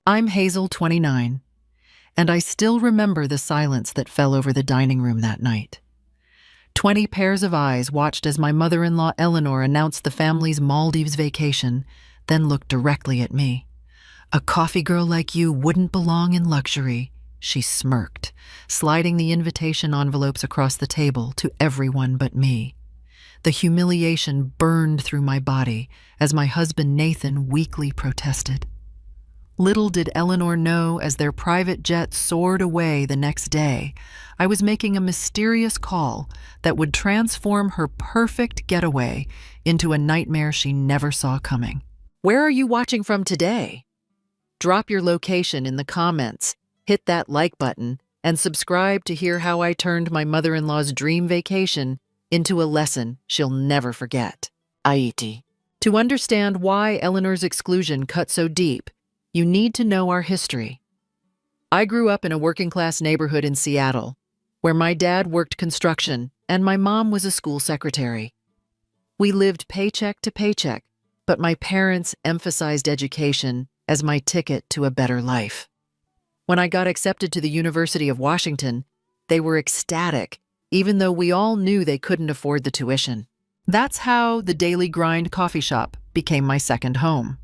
I'm Hazel, 29, and I still remember the silence that fell over the dining room that night. 20 pairs of eyes watched as my mother-in-law Eleanor announced the family's Maldives vacation, then looked directly at me. "A coffee girl like you wouldn't belong in luxury," she smirked, sliding the invitation envelopes across the table to everyone but me. The humiliation burned through my body as my husband Nathan weakly protested. Little did Eleanor know, as their private jet soared away the next day, I was making a mysterious call that would transform her perfect getaway into a nightmare she never saw coming. Where are you watching from today? Drop your location in the comments, hit that like button, and subscribe to hear how I turned my mother-in-law's dream vacation into a lesson she'll never forget. Aiti. To understand why Eleanor's exclusion cut so deep, you need to know our history. I grew up in a working-class neighborhood in Seattle, where my dad worked construction and my mom was a school secretary. We lived paycheck to paycheck, but my parents emphasized education as my ticket to a better life. When I got accepted to the University of Washington, they were ecstatic, even though we all knew they couldn't afford the tuition. That's how the Daily Grind coffee shop became my second home.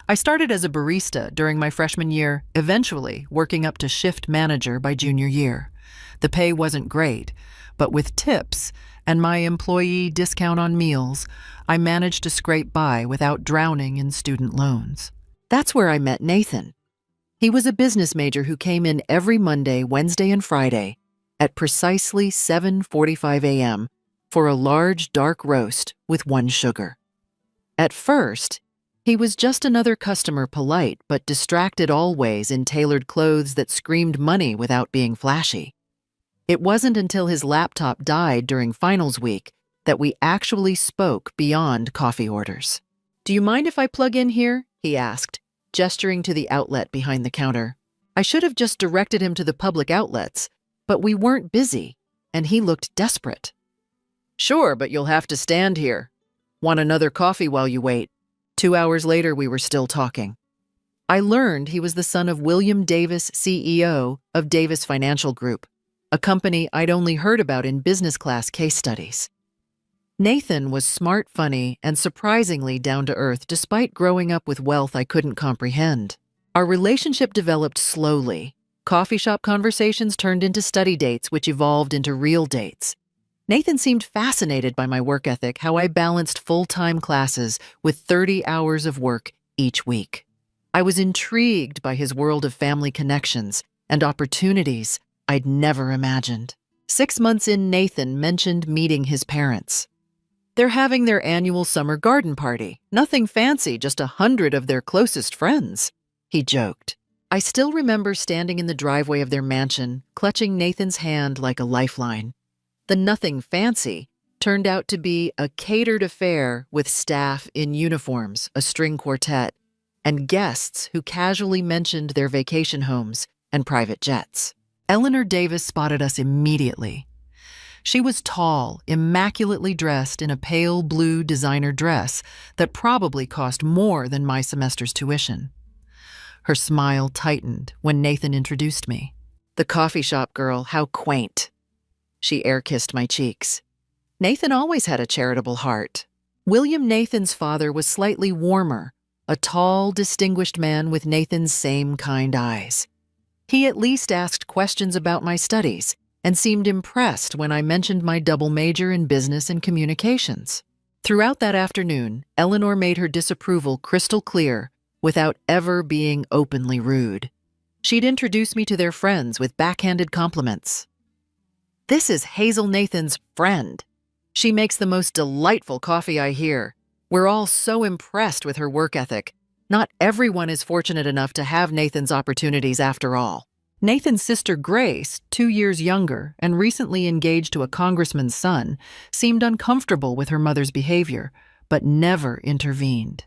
I started as a barista during my freshman year, eventually working up to shift manager by junior year. The pay wasn't great, but with tips and my employee discount on meals, I managed to scrape by without drowning in student loans. That's where I met Nathan. He was a business major who came in every Monday, Wednesday, and Friday at precisely 7:45 a.m. for a large dark roast with 1 sugar. At first, he was just another customer, polite but distracted always in tailored clothes that screamed money without being flashy. It wasn't until his laptop died during finals week that we actually spoke beyond coffee orders. "Do you mind if I plug in here?" he asked, gesturing to the outlet behind the counter. I should have just directed him to the public outlets, but we weren't busy, and he looked desperate. "Sure, but you'll have to stand here. Want another coffee while you wait?" 2 hours later, we were still talking. I learned he was the son of William Davis, CEO of Davis Financial Group, a company I'd only heard about in business class case studies. Nathan was smart, funny, and surprisingly down-to-earth despite growing up with wealth I couldn't comprehend. Our relationship developed slowly. Coffee shop conversations turned into study dates, which evolved into real dates. Nathan seemed fascinated by my work ethic, how I balanced full-time classes with 30 hours of work each week. I was intrigued by his world of family connections and opportunities I'd never imagined. 6 months in, Nathan mentioned meeting his parents. "They're having their annual summer garden party. Nothing fancy, just 100 of their closest friends," he joked. I still remember standing in the driveway of their mansion, clutching Nathan's hand like a lifeline. The nothing fancy turned out to be a catered affair with staff in uniforms, a string quartet, and guests who casually mentioned their vacation homes and private jets. Eleanor Davis spotted us immediately. She was tall, immaculately dressed in a pale blue designer dress that probably cost more than my semester's tuition. Her smile tightened when Nathan introduced me. "The coffee shop girl, how quaint." She air-kissed my cheeks. Nathan always had a charitable heart. William Nathan's father was slightly warmer, a tall, distinguished man with Nathan's same kind eyes. He at least asked questions about my studies and seemed impressed when I mentioned my double major in business and communications. Throughout that afternoon, Eleanor made her disapproval crystal clear without ever being openly rude. She'd introduce me to their friends with backhanded compliments. "This is Hazel, Nathan's friend. She makes the most delightful coffee I hear. We're all so impressed with her work ethic. Not everyone is fortunate enough to have Nathan's opportunities after all." Nathan's sister Grace, 2 years younger and recently engaged to a congressman's son, seemed uncomfortable with her mother's behavior, but never intervened.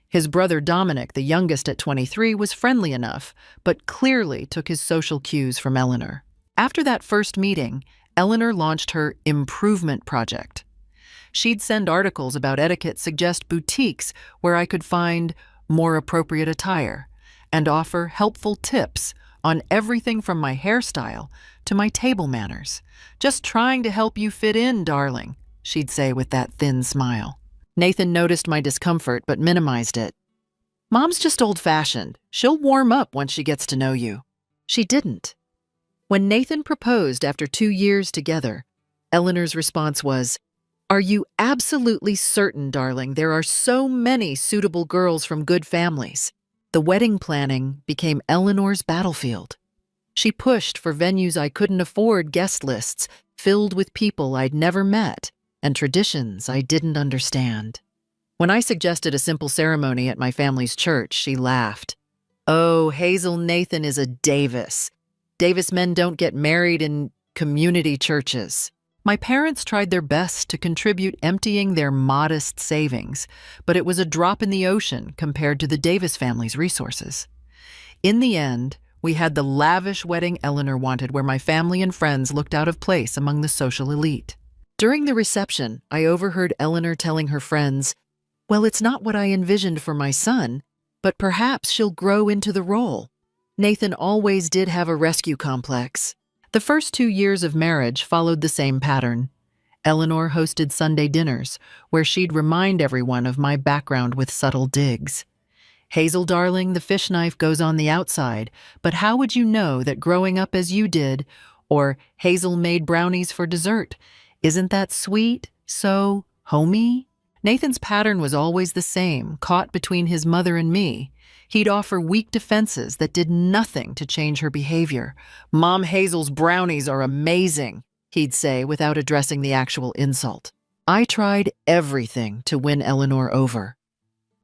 His brother Dominic, the youngest at 23, was friendly enough, but clearly took his social cues from Eleanor. After that first meeting, Eleanor launched her improvement project. She'd send articles about etiquette, suggest boutiques where I could find more appropriate attire, and offer helpful tips on everything from my hairstyle to my table manners. "Just trying to help you fit in, darling," she'd say with that thin smile. Nathan noticed my discomfort but minimized it. "Mom's just old-fashioned. She'll warm up once she gets to know you." She didn't. When Nathan proposed after 2 years together, Eleanor's response was, "Are you absolutely certain, darling? There are so many suitable girls from good families." The wedding planning became Eleanor's battlefield. She pushed for venues I couldn't afford, guest lists filled with people I'd never met, and traditions I didn't understand. When I suggested a simple ceremony at my family's church, she laughed. "Oh, Hazel Nathan is a Davis. Davis men don't get married in community churches." My parents tried their best to contribute, emptying their modest savings, but it was a drop in the ocean compared to the Davis family's resources. In the end, we had the lavish wedding Eleanor wanted, where my family and friends looked out of place among the social elite. During the reception, I overheard Eleanor telling her friends, "Well, it's not what I envisioned for my son, but perhaps she'll grow into the role." Nathan always did have a rescue complex. The first 2 years of marriage followed the same pattern. Eleanor hosted Sunday dinners, where she'd remind everyone of my background with subtle digs. "Hazel, darling, the fish knife goes on the outside, but how would you know that growing up as you did?" Or, "Hazel made brownies for dessert. Isn't that sweet? So homey?" Nathan's pattern was always the same, caught between his mother and me. He'd offer weak defenses that did nothing to change her behavior. "Mom Hazel's brownies are amazing," he'd say without addressing the actual insult. I tried everything to win Eleanor over.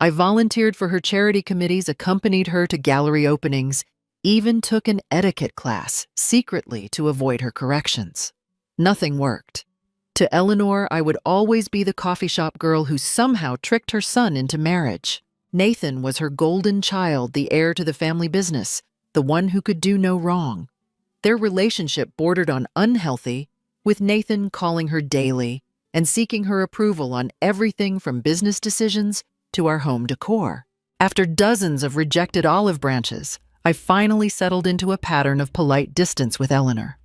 I volunteered for her charity committees, accompanied her to gallery openings, even took an etiquette class secretly to avoid her corrections. Nothing worked. To Eleanor, I would always be the coffee shop girl who somehow tricked her son into marriage. Nathan was her golden child, the heir to the family business, the one who could do no wrong. Their relationship bordered on unhealthy, with Nathan calling her daily and seeking her approval on everything from business decisions to our home decor. After dozens of rejected olive branches, I finally settled into a pattern of polite distance with Eleanor.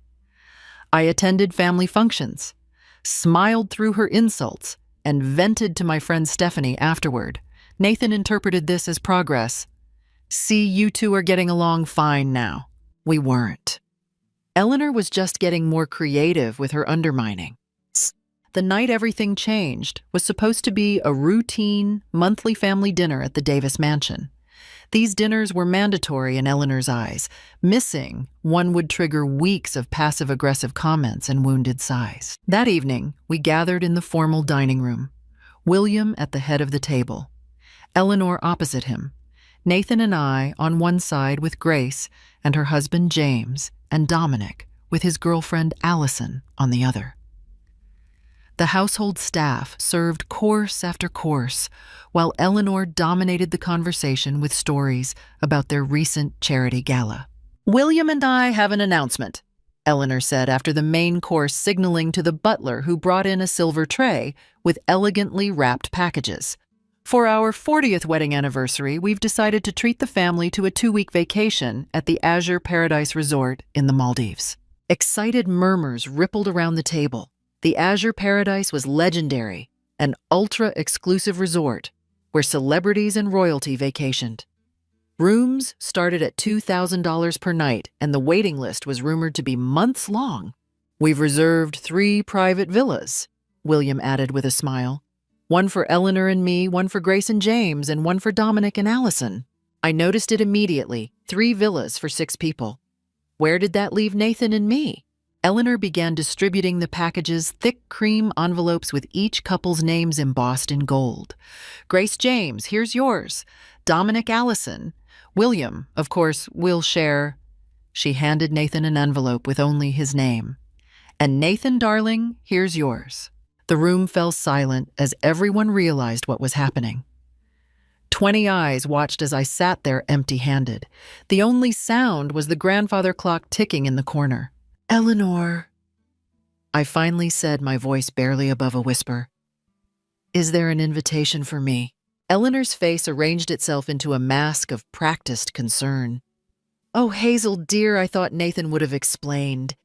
I attended family functions, smiled through her insults, and vented to my friend Stephanie afterward. Nathan interpreted this as progress. "See, you two are getting along fine now." We weren't. Eleanor was just getting more creative with her undermining. The night everything changed was supposed to be a routine, monthly family dinner at the Davis mansion. These dinners were mandatory in Eleanor's eyes. Missing one would trigger weeks of passive-aggressive comments and wounded sighs. That evening, we gathered in the formal dining room. William at the head of the table, Eleanor opposite him, Nathan and I on one side with Grace and her husband James, and Dominic with his girlfriend Allison on the other. The household staff served course after course, while Eleanor dominated the conversation with stories about their recent charity gala. "William and I have an announcement," Eleanor said after the main course, signaling to the butler who brought in a silver tray with elegantly wrapped packages. "For our 40th wedding anniversary, we've decided to treat the family to a 2-week vacation at the Azure Paradise Resort in the Maldives." Excited murmurs rippled around the table. The Azure Paradise was legendary, an ultra-exclusive resort where celebrities and royalty vacationed. Rooms started at $2,000 per night, and the waiting list was rumored to be months long. "We've reserved 3 private villas," William added with a smile. "One for Eleanor and me, one for Grace and James, and one for Dominic and Allison." I noticed it immediately. 3 villas for 6 people. Where did that leave Nathan and me? Eleanor began distributing the packages, thick cream envelopes with each couple's names embossed in gold. "Grace James, here's yours. Dominic Allison. William, of course, we'll share." She handed Nathan an envelope with only his name. "And Nathan, darling, here's yours." The room fell silent as everyone realized what was happening. 20 eyes watched as I sat there empty-handed. The only sound was the grandfather clock ticking in the corner. "Eleanor," I finally said, my voice barely above a whisper, "is there an invitation for me?" Eleanor's face arranged itself into a mask of practiced concern. "Oh, Hazel, dear, I thought Nathan would have explained.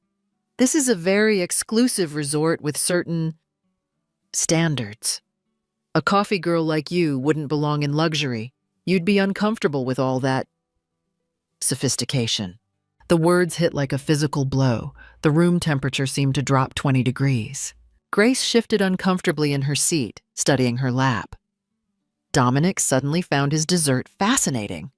This is a very exclusive resort with certain standards. A coffee girl like you wouldn't belong in luxury. You'd be uncomfortable with all that sophistication." The words hit like a physical blow. The room temperature seemed to drop 20 degrees. Grace shifted uncomfortably in her seat, studying her lap. Dominic suddenly found his dessert fascinating.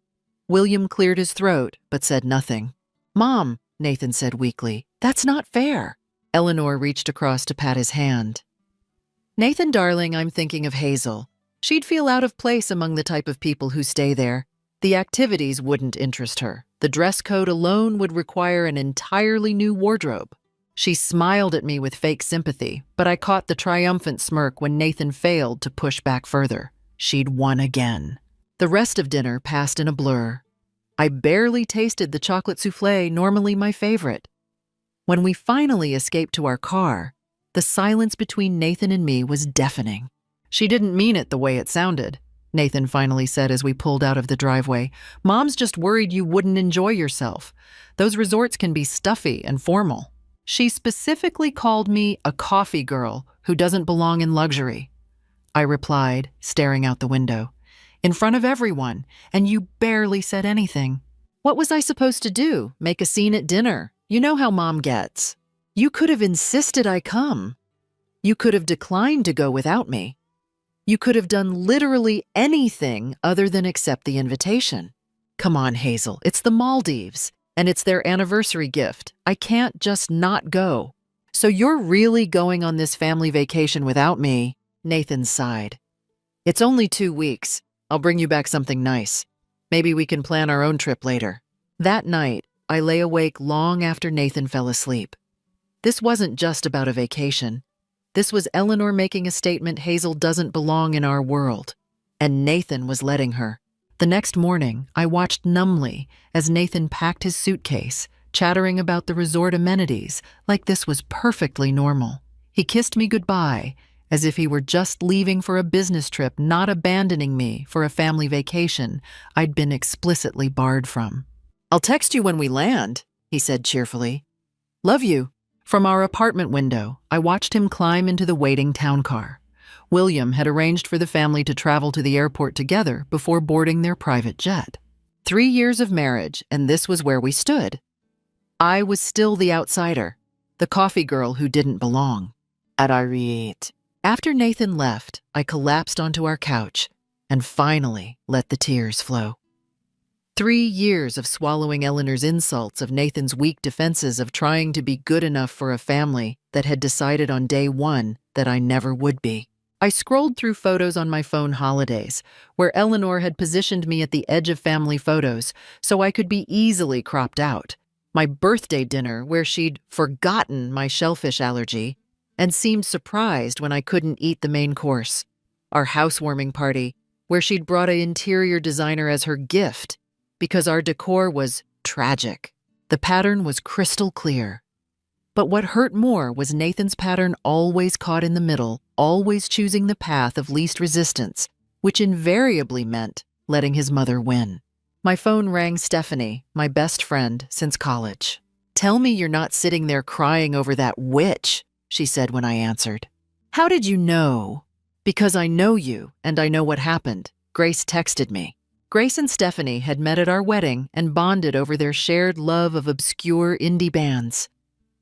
William cleared his throat, but said nothing. "Mom," Nathan said weakly, "that's not fair." Eleanor reached across to pat his hand. "Nathan, darling, I'm thinking of Hazel. She'd feel out of place among the type of people who stay there. The activities wouldn't interest her. The dress code alone would require an entirely new wardrobe." She smiled at me with fake sympathy, but I caught the triumphant smirk when Nathan failed to push back further. She'd won again. The rest of dinner passed in a blur. I barely tasted the chocolate soufflé, normally my favorite. When we finally escaped to our car, the silence between Nathan and me was deafening. "She didn't mean it the way it sounded," Nathan finally said as we pulled out of the driveway. "Mom's just worried you wouldn't enjoy yourself. Those resorts can be stuffy and formal. She specifically called me a coffee girl who doesn't belong in luxury," I replied, staring out the window. "In front of everyone, and you barely said anything. What was I supposed to do? Make a scene at dinner? You know how Mom gets. You could have insisted I come. You could have declined to go without me. You could have done literally anything other than accept the invitation. Come on, Hazel, it's the Maldives, and it's their anniversary gift. I can't just not go." "So you're really going on this family vacation without me?" Nathan sighed. "It's only 2 weeks. I'll bring you back something nice. Maybe we can plan our own trip later." That night, I lay awake long after Nathan fell asleep. This wasn't just about a vacation. This was Eleanor making a statement Hazel doesn't belong in our world. And Nathan was letting her. The next morning, I watched numbly as Nathan packed his suitcase, chattering about the resort amenities like this was perfectly normal. He kissed me goodbye, as if he were just leaving for a business trip, not abandoning me for a family vacation I'd been explicitly barred from. "I'll text you when we land," he said cheerfully. "Love you." From our apartment window, I watched him climb into the waiting town car. William had arranged for the family to travel to the airport together before boarding their private jet. 3 years of marriage, and this was where we stood. I was still the outsider, the coffee girl who didn't belong. After Nathan left, I collapsed onto our couch and finally let the tears flow. 3 years of swallowing Eleanor's insults, of Nathan's weak defenses, of trying to be good enough for a family that had decided on day one that I never would be. I scrolled through photos on my phone holidays, where Eleanor had positioned me at the edge of family photos so I could be easily cropped out. My birthday dinner, where she'd forgotten my shellfish allergy and seemed surprised when I couldn't eat the main course. Our housewarming party, where she'd brought an interior designer as her gift because our decor was tragic. The pattern was crystal clear. But what hurt more was Nathan's pattern always caught in the middle, always choosing the path of least resistance, which invariably meant letting his mother win. My phone rang. Stephanie, my best friend since college. "Tell me you're not sitting there crying over that witch," she said when I answered. "How did you know?" "Because I know you, and I know what happened. Grace texted me." Grace and Stephanie had met at our wedding and bonded over their shared love of obscure indie bands.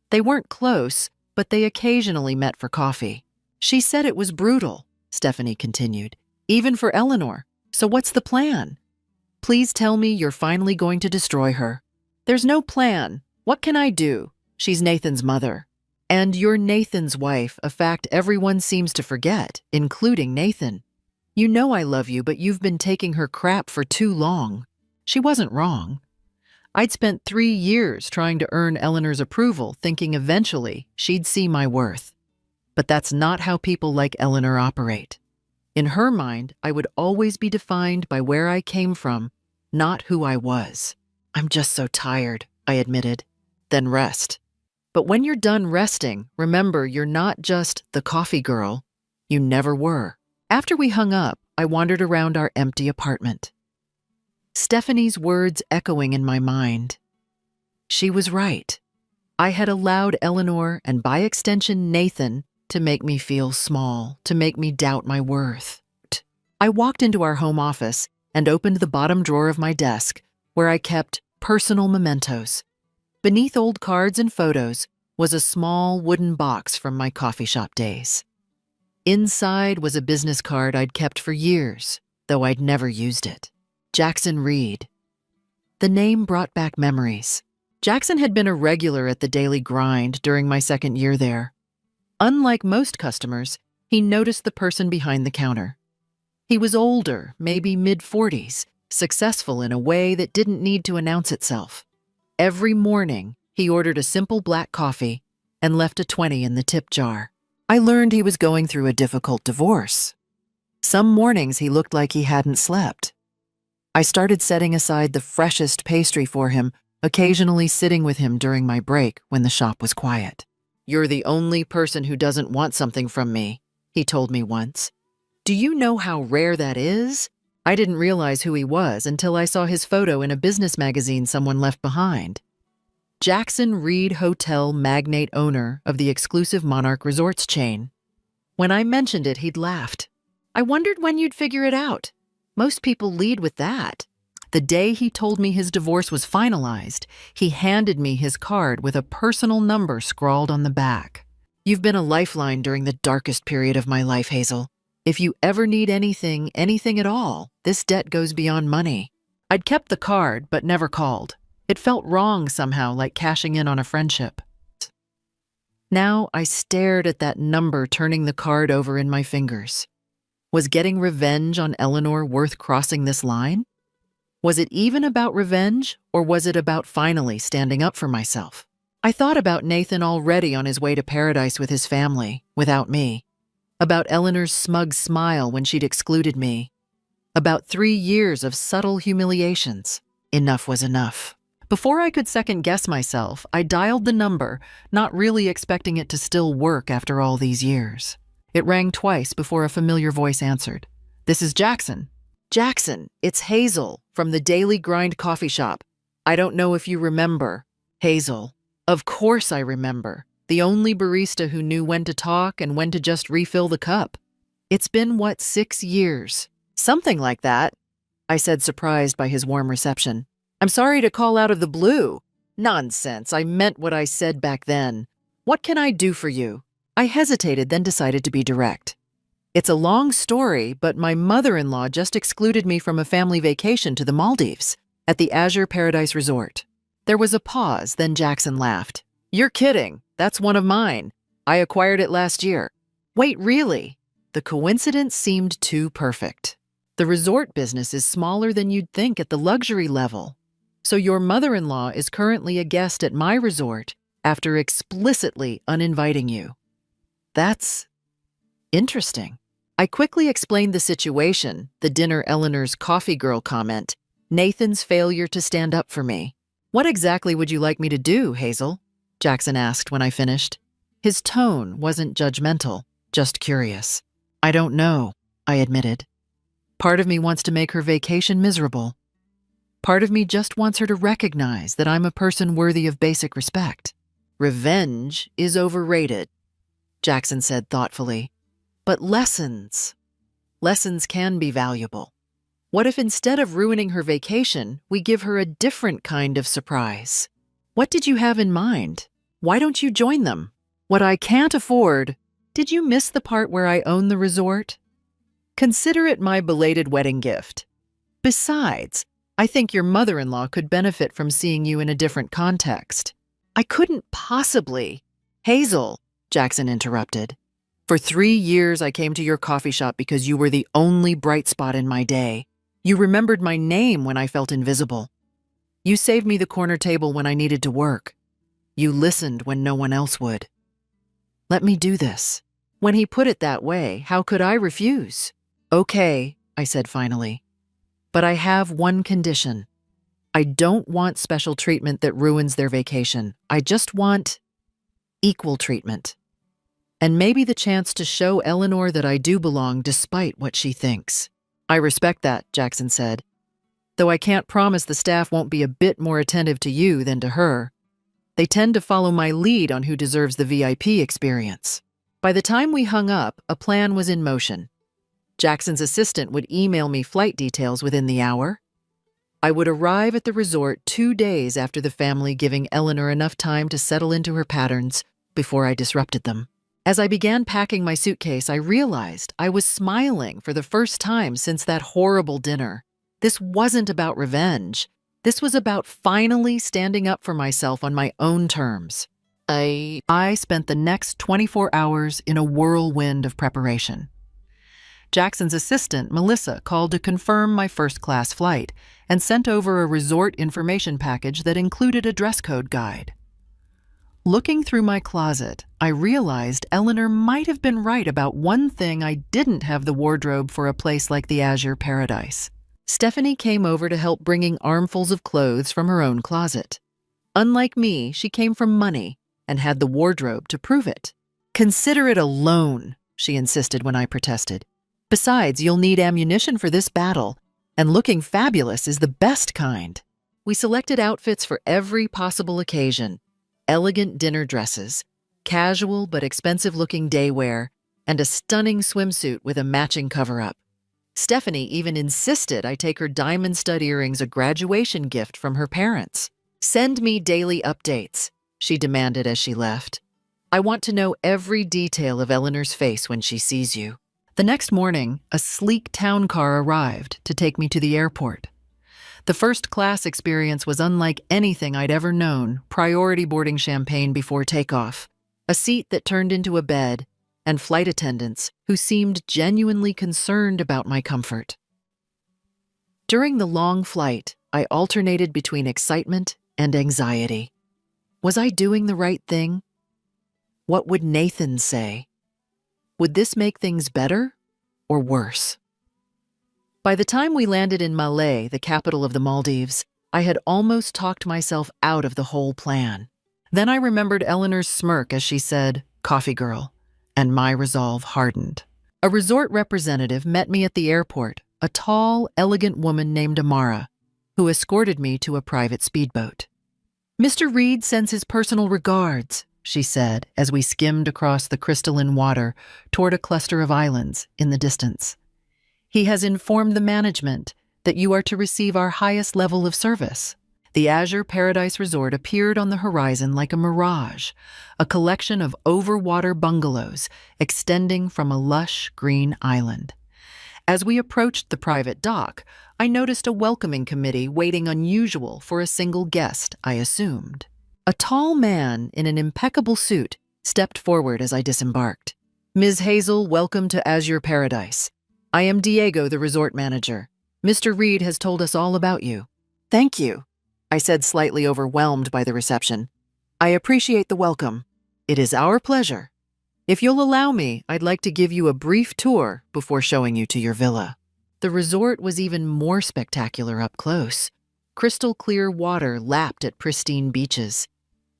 They weren't close, but they occasionally met for coffee. "She said it was brutal," Stephanie continued, "even for Eleanor. So what's the plan?" "Please tell me you're finally going to destroy her." "There's no plan. What can I do? She's Nathan's mother. And you're Nathan's wife, a fact everyone seems to forget, including Nathan. You know I love you, but you've been taking her crap for too long." She wasn't wrong. I'd spent 3 years trying to earn Eleanor's approval, thinking eventually she'd see my worth. But that's not how people like Eleanor operate. In her mind, I would always be defined by where I came from, not who I was. "I'm just so tired," I admitted. "Then rest." But when you're done resting, remember you're not just the coffee girl. You never were. After we hung up, I wandered around our empty apartment. Stephanie's words echoing in my mind. She was right. I had allowed Eleanor, and by extension Nathan, to make me feel small, to make me doubt my worth. I walked into our home office and opened the bottom drawer of my desk, where I kept personal mementos. Beneath old cards and photos was a small wooden box from my coffee shop days. Inside was a business card I'd kept for years, though I'd never used it. Jackson Reed. The name brought back memories. Jackson had been a regular at the daily grind during my second year there. Unlike most customers, he noticed the person behind the counter. He was older, maybe mid-40s, successful in a way that didn't need to announce itself. Every morning, he ordered a simple black coffee and left a 20 in the tip jar. I learned he was going through a difficult divorce. Some mornings he looked like he hadn't slept. I started setting aside the freshest pastry for him, occasionally sitting with him during my break when the shop was quiet. "You're the only person who doesn't want something from me," he told me once. "Do you know how rare that is?" I didn't realize who he was until I saw his photo in a business magazine someone left behind. Jackson Reed Hotel magnate owner of the exclusive Monarch Resorts chain. When I mentioned it, he'd laughed. "I wondered when you'd figure it out. Most people lead with that." The day he told me his divorce was finalized, he handed me his card with a personal number scrawled on the back. "You've been a lifeline during the darkest period of my life, Hazel. If you ever need anything at all, this debt goes beyond money." I'd kept the card, but never called. It felt wrong somehow, like cashing in on a friendship. Now I stared at that number, turning the card over in my fingers. Was getting revenge on Eleanor worth crossing this line? Was it even about revenge, or was it about finally standing up for myself? I thought about Nathan already on his way to paradise with his family, without me. About Eleanor's smug smile when she'd excluded me. About 3 years of subtle humiliations. Enough was enough. Before I could second-guess myself, I dialed the number, not really expecting it to still work after all these years. It rang twice before a familiar voice answered. "This is Jackson." "Jackson, it's Hazel from the Daily Grind coffee shop. I don't know if you remember." Hazel. Of course I remember. The only barista who knew when to talk and when to just refill the cup. "It's been, 6 years?" "Something like that," I said, surprised by his warm reception. "I'm sorry to call out of the blue." "Nonsense, I meant what I said back then. What can I do for you?" I hesitated, then decided to be direct. "It's a long story, but my mother-in-law just excluded me from a family vacation to the Maldives at the Azure Paradise Resort." There was a pause, then Jackson laughed. "You're kidding. That's one of mine. I acquired it last year." "Wait, really?" The coincidence seemed too perfect. The resort business is smaller than you'd think at the luxury level. So your mother-in-law is currently a guest at my resort after explicitly uninviting you. That's interesting. I quickly explained the situation, the dinner Eleanor's coffee girl comment, Nathan's failure to stand up for me. "What exactly would you like me to do, Hazel?" Jackson asked when I finished. His tone wasn't judgmental, just curious. "I don't know," I admitted. Part of me wants to make her vacation miserable. Part of me just wants her to recognize that I'm a person worthy of basic respect. "Revenge is overrated," Jackson said thoughtfully. "But lessons can be valuable. What if instead of ruining her vacation, we give her a different kind of surprise? What did you have in mind? Why don't you join them?" "What I can't afford." Did you miss the part where I own the resort? "Consider it my belated wedding gift. Besides, I think your mother-in-law could benefit from seeing you in a different context." "I couldn't possibly." "Hazel," Jackson interrupted. "For 3 years I came to your coffee shop because you were the only bright spot in my day. You remembered my name when I felt invisible. You saved me the corner table when I needed to work. You listened when no one else would. Let me do this." When he put it that way, how could I refuse? "Okay," I said finally. "But I have one condition. I don't want special treatment that ruins their vacation. I just want equal treatment. And maybe the chance to show Eleanor that I do belong despite what she thinks." "I respect that," Jackson said, "though I can't promise the staff won't be a bit more attentive to you than to her. They tend to follow my lead on who deserves the VIP experience." By the time we hung up, a plan was in motion. Jackson's assistant would email me flight details within the hour. I would arrive at the resort 2 days after the family, giving Eleanor enough time to settle into her patterns before I disrupted them. As I began packing my suitcase, I realized I was smiling for the first time since that horrible dinner. This wasn't about revenge. This was about finally standing up for myself on my own terms. I spent the next 24 hours in a whirlwind of preparation. Jackson's assistant, Melissa, called to confirm my first-class flight and sent over a resort information package that included a dress code guide. Looking through my closet, I realized Eleanor might have been right about one thing: I didn't have the wardrobe for a place like the Azure Paradise. Stephanie came over to help, bringing armfuls of clothes from her own closet. Unlike me, she came from money and had the wardrobe to prove it. "Consider it a loan," she insisted when I protested. "Besides, you'll need ammunition for this battle, and looking fabulous is the best kind." We selected outfits for every possible occasion: elegant dinner dresses, casual but expensive-looking day wear, and a stunning swimsuit with a matching cover-up. Stephanie even insisted I take her diamond stud earrings, a graduation gift from her parents. "Send me daily updates," she demanded as she left. "I want to know every detail of Eleanor's face when she sees you." The next morning, a sleek town car arrived to take me to the airport. The first-class experience was unlike anything I'd ever known: priority boarding champagne before takeoff, a seat that turned into a bed, and flight attendants who seemed genuinely concerned about my comfort. During the long flight, I alternated between excitement and anxiety. Was I doing the right thing? What would Nathan say? Would this make things better or worse? By the time we landed in Malé, the capital of the Maldives, I had almost talked myself out of the whole plan. Then I remembered Eleanor's smirk as she said, "Coffee girl," and my resolve hardened. A resort representative met me at the airport, a tall, elegant woman named Amara, who escorted me to a private speedboat. "Mr. Reed sends his personal regards," she said as we skimmed across the crystalline water toward a cluster of islands in the distance. "He has informed the management that you are to receive our highest level of service." The Azure Paradise Resort appeared on the horizon like a mirage, a collection of overwater bungalows extending from a lush green island. As we approached the private dock, I noticed a welcoming committee waiting, unusual for a single guest, I assumed. A tall man in an impeccable suit stepped forward as I disembarked. "Ms. Hazel, welcome to Azure Paradise. I am Diego, the resort manager. Mr. Reed has told us all about you." "Thank you," I said, slightly overwhelmed by the reception. "I appreciate the welcome. It is our pleasure. If you'll allow me, I'd like to give you a brief tour before showing you to your villa." The resort was even more spectacular up close. Crystal clear water lapped at pristine beaches.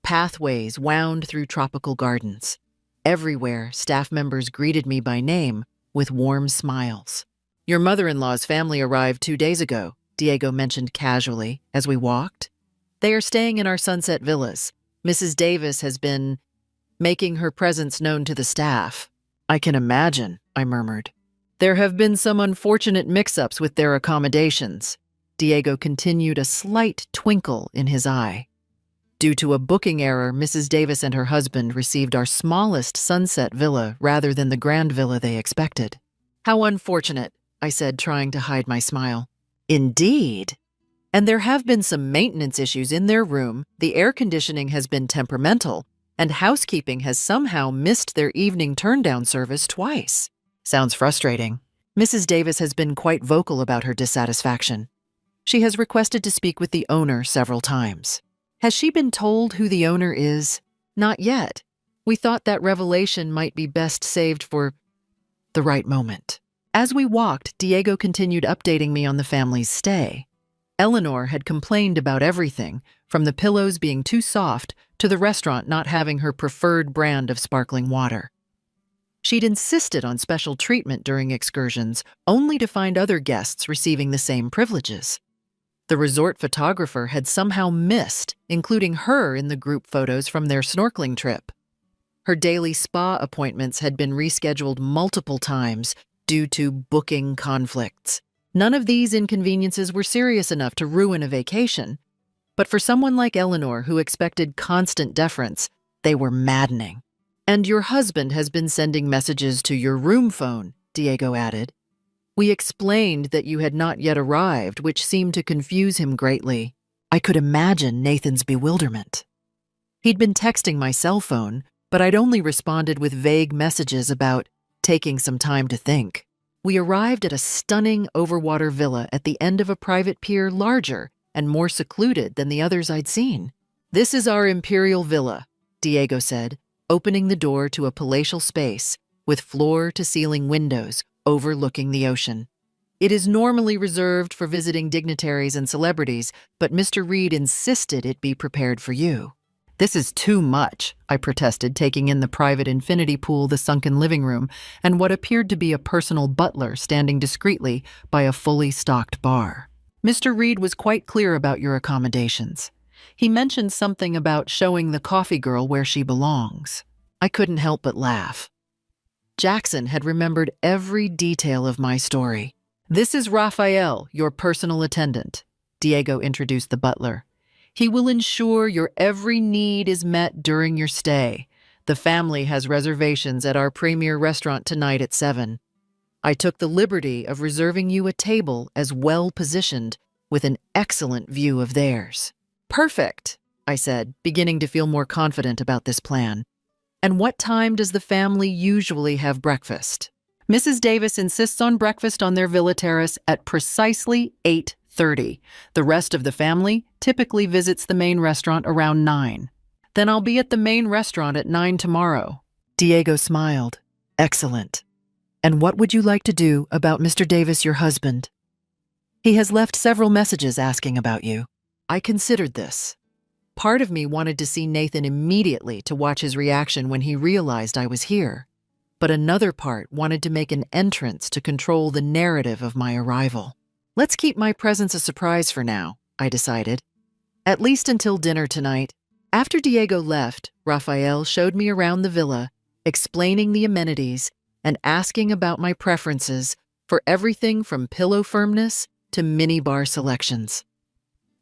Pathways wound through tropical gardens. Everywhere, staff members greeted me by name with warm smiles. "Your mother-in-law's family arrived 2 days ago," Diego mentioned casually as we walked. "They are staying in our Sunset Villas. Mrs. Davis has been making her presence known to the staff." "I can imagine," I murmured. "There have been some unfortunate mix-ups with their accommodations." Diego continued, a slight twinkle in his eye. "Due to a booking error, Mrs. Davis and her husband received our smallest Sunset Villa rather than the grand villa they expected." "How unfortunate," I said, trying to hide my smile. "Indeed. And there have been some maintenance issues in their room. The air conditioning has been temperamental, and housekeeping has somehow missed their evening turn-down service twice." "Sounds frustrating." "Mrs. Davis has been quite vocal about her dissatisfaction. She has requested to speak with the owner several times." "Has she been told who the owner is?" "Not yet. We thought that revelation might be best saved for the right moment." As we walked, Diego continued updating me on the family's stay. Eleanor had complained about everything, from the pillows being too soft to the restaurant not having her preferred brand of sparkling water. She'd insisted on special treatment during excursions, only to find other guests receiving the same privileges. The resort photographer had somehow missed including her in the group photos from their snorkeling trip. Her daily spa appointments had been rescheduled multiple times due to booking conflicts. None of these inconveniences were serious enough to ruin a vacation, but for someone like Eleanor who expected constant deference, they were maddening. "And your husband has been sending messages to your room phone," Diego added. We explained that you had not yet arrived, which seemed to confuse him greatly. I could imagine Nathan's bewilderment. He'd been texting my cell phone, but I'd only responded with vague messages about taking some time to think. We arrived at a stunning overwater villa at the end of a private pier larger and more secluded than the others I'd seen. "This is our imperial villa," Diego said, opening the door to a palatial space with floor-to-ceiling windows overlooking the ocean. "It is normally reserved for visiting dignitaries and celebrities, but Mr. Reed insisted it be prepared for you." "This is too much," I protested, taking in the private infinity pool, the sunken living room, and what appeared to be a personal butler standing discreetly by a fully stocked bar. "Mr. Reed was quite clear about your accommodations. He mentioned something about showing the coffee girl where she belongs." I couldn't help but laugh. Jackson had remembered every detail of my story. "This is Raphael, your personal attendant," Diego introduced the butler. "He will ensure your every need is met during your stay. The family has reservations at our premier restaurant tonight at 7. I took the liberty of reserving you a table as well positioned with an excellent view of theirs." "Perfect," I said, beginning to feel more confident about this plan. "And what time does the family usually have breakfast?" "Mrs. Davis insists on breakfast on their villa terrace at precisely 8:30. The rest of the family typically visits the main restaurant around 9. "Then I'll be at the main restaurant at 9 tomorrow." Diego smiled. "Excellent. And what would you like to do about Mr. Davis, your husband?" "He has left several messages asking about you." I considered this. Part of me wanted to see Nathan immediately to watch his reaction when he realized I was here, but another part wanted to make an entrance to control the narrative of my arrival. "Let's keep my presence a surprise for now," I decided. "At least until dinner tonight." After Diego left, Raphael showed me around the villa, explaining the amenities and asking about my preferences for everything from pillow firmness to minibar selections.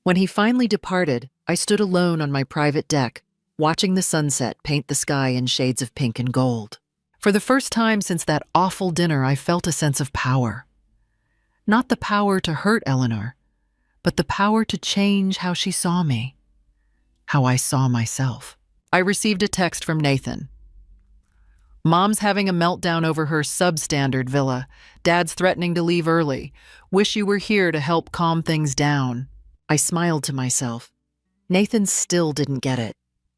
When he finally departed, I stood alone on my private deck, watching the sunset paint the sky in shades of pink and gold. For the first time since that awful dinner, I felt a sense of power. Not the power to hurt Eleanor, but the power to change how she saw me, how I saw myself. I received a text from Nathan. "Mom's having a meltdown over her substandard villa. Dad's threatening to leave early. Wish you were here to help calm things down." I smiled to myself. Nathan still didn't get it.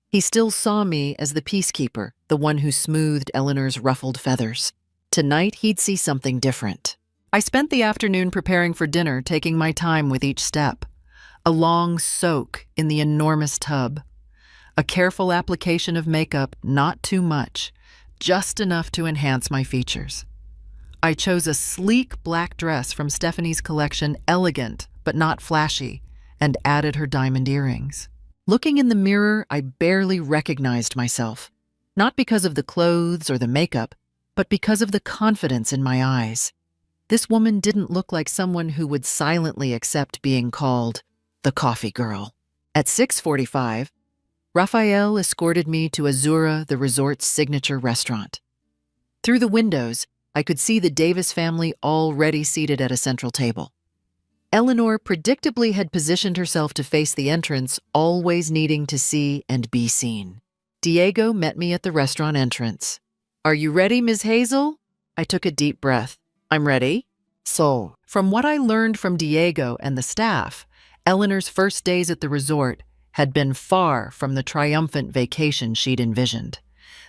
He still saw me as the peacekeeper, the one who smoothed Eleanor's ruffled feathers. Tonight, he'd see something different. I spent the afternoon preparing for dinner, taking my time with each step. A long soak in the enormous tub. A careful application of makeup, not too much, just enough to enhance my features. I chose a sleek black dress from Stephanie's collection, elegant but not flashy, and added her diamond earrings. Looking in the mirror, I barely recognized myself, not because of the clothes or the makeup, but because of the confidence in my eyes. This woman didn't look like someone who would silently accept being called the coffee girl. At 6:45, Raphael escorted me to Azura, the resort's signature restaurant. Through the windows, I could see the Davis family already seated at a central table. Eleanor predictably had positioned herself to face the entrance, always needing to see and be seen. Diego met me at the restaurant entrance. "Are you ready, Ms. Hazel?" I took a deep breath. "I'm ready." "So." From what I learned from Diego and the staff, Eleanor's first days at the resort had been far from the triumphant vacation she'd envisioned.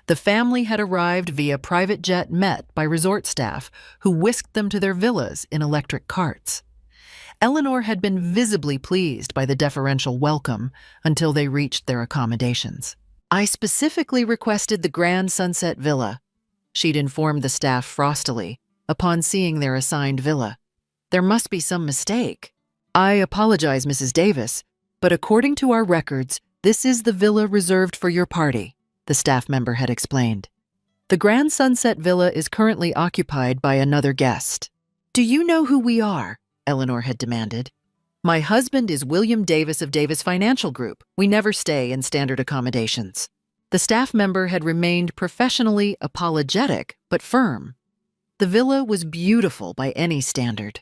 The family had arrived via private jet met by resort staff who whisked them to their villas in electric carts. Eleanor had been visibly pleased by the deferential welcome until they reached their accommodations. I specifically requested the Grand Sunset Villa, she'd informed the staff frostily upon seeing their assigned villa. "There must be some mistake." "I apologize, Mrs. Davis, but according to our records, this is the villa reserved for your party," the staff member had explained. "The Grand Sunset Villa is currently occupied by another guest." "Do you know who we are?" Eleanor had demanded. "My husband is William Davis of Davis Financial Group. We never stay in standard accommodations." The staff member had remained professionally apologetic but firm. The villa was beautiful by any standard.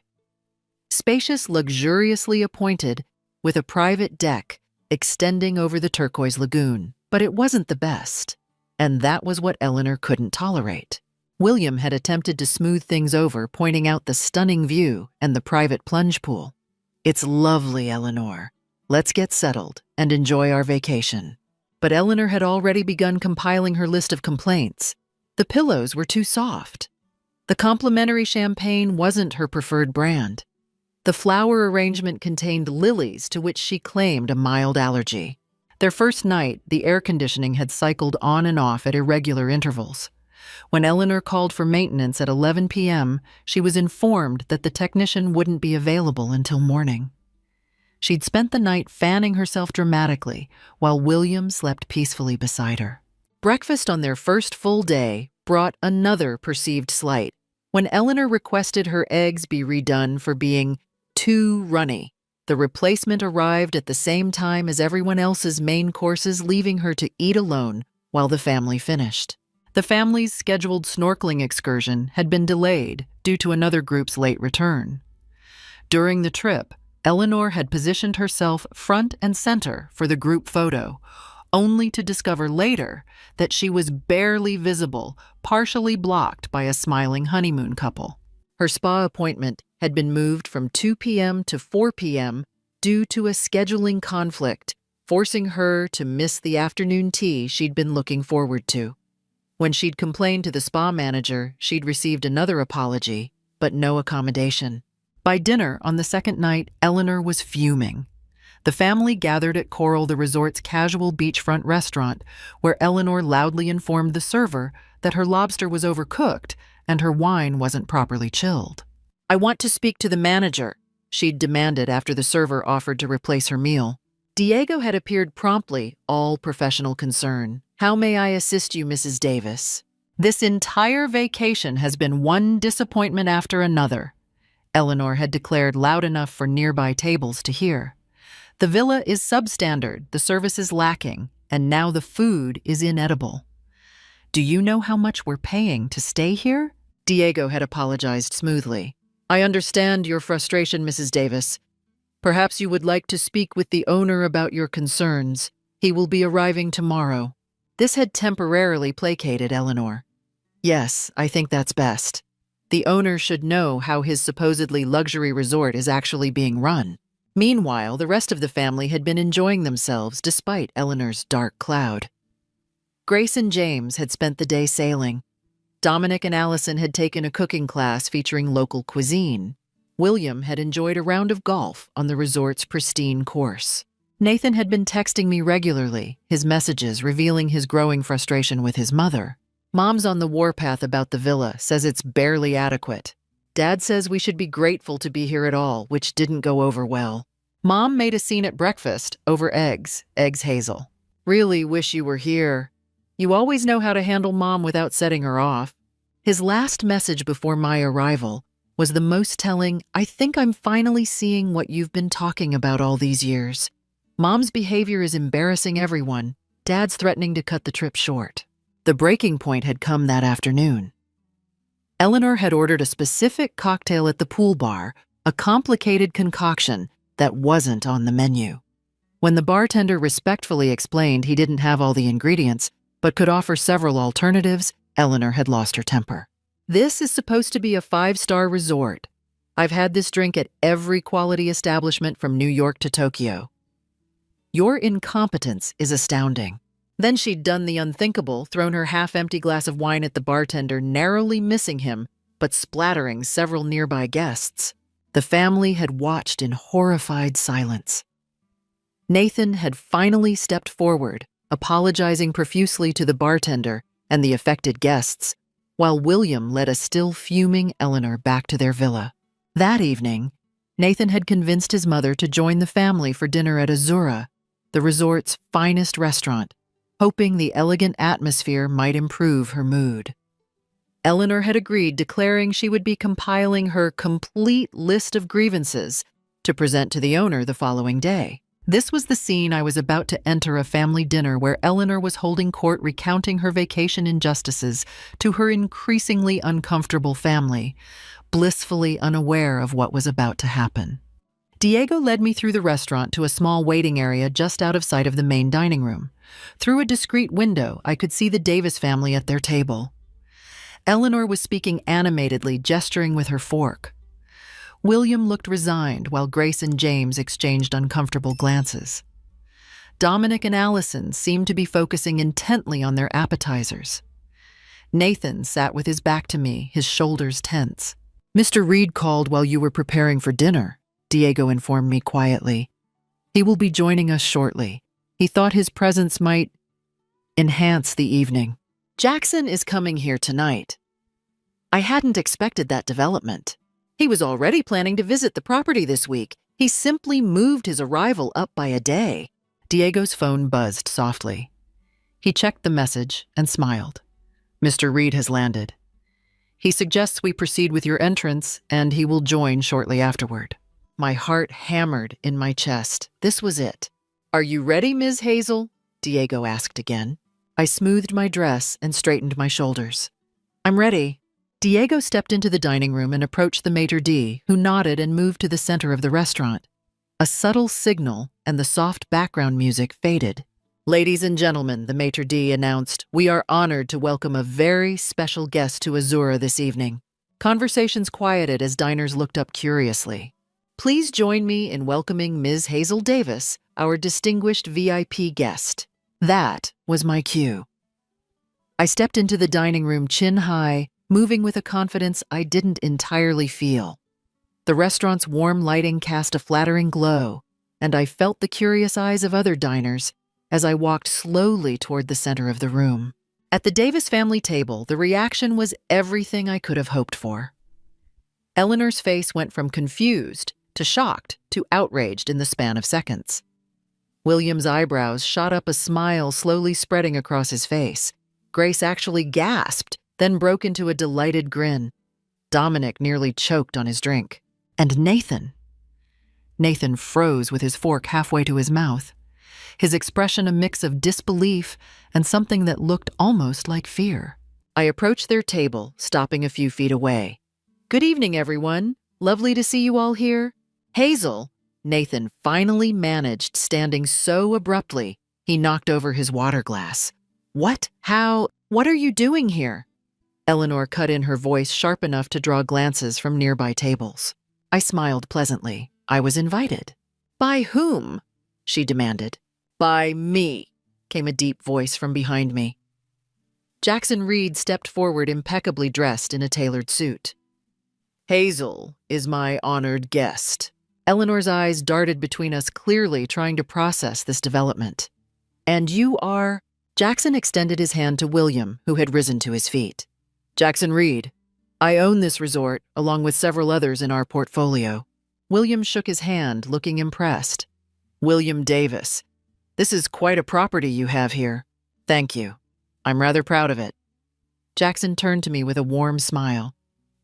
Spacious, luxuriously appointed, with a private deck extending over the turquoise lagoon. But it wasn't the best, and that was what Eleanor couldn't tolerate. William had attempted to smooth things over, pointing out the stunning view and the private plunge pool. "It's lovely, Eleanor. Let's get settled and enjoy our vacation." But Eleanor had already begun compiling her list of complaints. The pillows were too soft. The complimentary champagne wasn't her preferred brand. The flower arrangement contained lilies, to which she claimed a mild allergy. Their first night, the air conditioning had cycled on and off at irregular intervals. When Eleanor called for maintenance at 11 p.m., she was informed that the technician wouldn't be available until morning. She'd spent the night fanning herself dramatically, while William slept peacefully beside her. Breakfast on their first full day brought another perceived slight, when Eleanor requested her eggs be redone for being too runny. The replacement arrived at the same time as everyone else's main courses, leaving her to eat alone while the family finished. The family's scheduled snorkeling excursion had been delayed due to another group's late return. During the trip, Eleanor had positioned herself front and center for the group photo, only to discover later that she was barely visible, partially blocked by a smiling honeymoon couple. Her spa appointment had been moved from 2 p.m. to 4 p.m. due to a scheduling conflict, forcing her to miss the afternoon tea she'd been looking forward to. When she'd complained to the spa manager, she'd received another apology, but no accommodation. By dinner on the second night, Eleanor was fuming. The family gathered at Coral, the resort's casual beachfront restaurant, where Eleanor loudly informed the server that her lobster was overcooked and her wine wasn't properly chilled. "I want to speak to the manager," she'd demanded after the server offered to replace her meal. Diego had appeared promptly, all professional concern. "How may I assist you, Mrs. Davis?" "This entire vacation has been one disappointment after another," Eleanor had declared loud enough for nearby tables to hear. "The villa is substandard, the service is lacking, and now the food is inedible." "Do you know how much we're paying to stay here?" Diego had apologized smoothly. "I understand your frustration, Mrs. Davis. Perhaps you would like to speak with the owner about your concerns. He will be arriving tomorrow." This had temporarily placated Eleanor. "Yes, I think that's best. The owner should know how his supposedly luxury resort is actually being run." Meanwhile, the rest of the family had been enjoying themselves despite Eleanor's dark cloud. Grace and James had spent the day sailing. Dominic and Allison had taken a cooking class featuring local cuisine. William had enjoyed a round of golf on the resort's pristine course. Nathan had been texting me regularly, his messages revealing his growing frustration with his mother. "Mom's on the warpath about the villa, says it's barely adequate. Dad says we should be grateful to be here at all, which didn't go over well. Mom made a scene at breakfast over eggs Hazel. Really wish you were here. You always know how to handle Mom without setting her off." His last message before my arrival was the most telling. "I think I'm finally seeing what you've been talking about all these years. Mom's behavior is embarrassing everyone. Dad's threatening to cut the trip short." The breaking point had come that afternoon. Eleanor had ordered a specific cocktail at the pool bar, a complicated concoction that wasn't on the menu. When the bartender respectfully explained he didn't have all the ingredients, but could offer several alternatives, Eleanor had lost her temper. "This is supposed to be a 5-star resort. I've had this drink at every quality establishment from New York to Tokyo. Your incompetence is astounding." Then she'd done the unthinkable, thrown her half-empty glass of wine at the bartender, narrowly missing him, but splattering several nearby guests. The family had watched in horrified silence. Nathan had finally stepped forward, apologizing profusely to the bartender and the affected guests, while William led a still fuming Eleanor back to their villa. That evening, Nathan had convinced his mother to join the family for dinner at Azura, the resort's finest restaurant, hoping the elegant atmosphere might improve her mood. Eleanor had agreed, declaring she would be compiling her complete list of grievances to present to the owner the following day. This was the scene I was about to enter a family dinner where Eleanor was holding court recounting her vacation injustices to her increasingly uncomfortable family, blissfully unaware of what was about to happen. Diego led me through the restaurant to a small waiting area just out of sight of the main dining room. Through a discreet window, I could see the Davis family at their table. Eleanor was speaking animatedly, gesturing with her fork. William looked resigned while Grace and James exchanged uncomfortable glances. Dominic and Allison seemed to be focusing intently on their appetizers. Nathan sat with his back to me, his shoulders tense. "Mr. Reed called while you were preparing for dinner," Diego informed me quietly. "He will be joining us shortly. He thought his presence might enhance the evening. Jackson is coming here tonight." I hadn't expected that development. He was already planning to visit the property this week. He simply moved his arrival up by a day. Diego's phone buzzed softly. He checked the message and smiled. "Mr. Reed has landed. He suggests we proceed with your entrance, and he will join shortly afterward." My heart hammered in my chest. This was it. "Are you ready, Ms. Hazel?" Diego asked again. I smoothed my dress and straightened my shoulders. "I'm ready." Diego stepped into the dining room and approached the maitre d', who nodded and moved to the center of the restaurant. A subtle signal and the soft background music faded. "Ladies and gentlemen," the maitre d' announced, "we are honored to welcome a very special guest to Azura this evening." Conversations quieted as diners looked up curiously. "Please join me in welcoming Ms. Hazel Davis, our distinguished VIP guest." That was my cue. I stepped into the dining room chin high, moving with a confidence I didn't entirely feel. The restaurant's warm lighting cast a flattering glow, and I felt the curious eyes of other diners as I walked slowly toward the center of the room. At the Davis family table, the reaction was everything I could have hoped for. Eleanor's face went from confused to shocked to outraged in the span of seconds. William's eyebrows shot up, a smile slowly spreading across his face. Grace actually gasped, then broke into a delighted grin. Dominic nearly choked on his drink. And Nathan. Nathan froze with his fork halfway to his mouth, his expression a mix of disbelief and something that looked almost like fear. I approached their table, stopping a few feet away. "Good evening, everyone. Lovely to see you all here." "Hazel," Nathan finally managed, standing so abruptly, he knocked over his water glass. "What? How? What are you doing here?" Eleanor cut in, her voice sharp enough to draw glances from nearby tables. I smiled pleasantly. I was invited. "By whom?" she demanded. "By me," came a deep voice from behind me. Jackson Reed stepped forward, impeccably dressed in a tailored suit. "Hazel is my honored guest." Eleanor's eyes darted between us, clearly trying to process this development. "And you are—" Jackson extended his hand to William, who had risen to his feet. "Jackson Reed. I own this resort, along with several others in our portfolio." William shook his hand, looking impressed. "William Davis. This is quite a property you have here. Thank you. I'm rather proud of it." Jackson turned to me with a warm smile.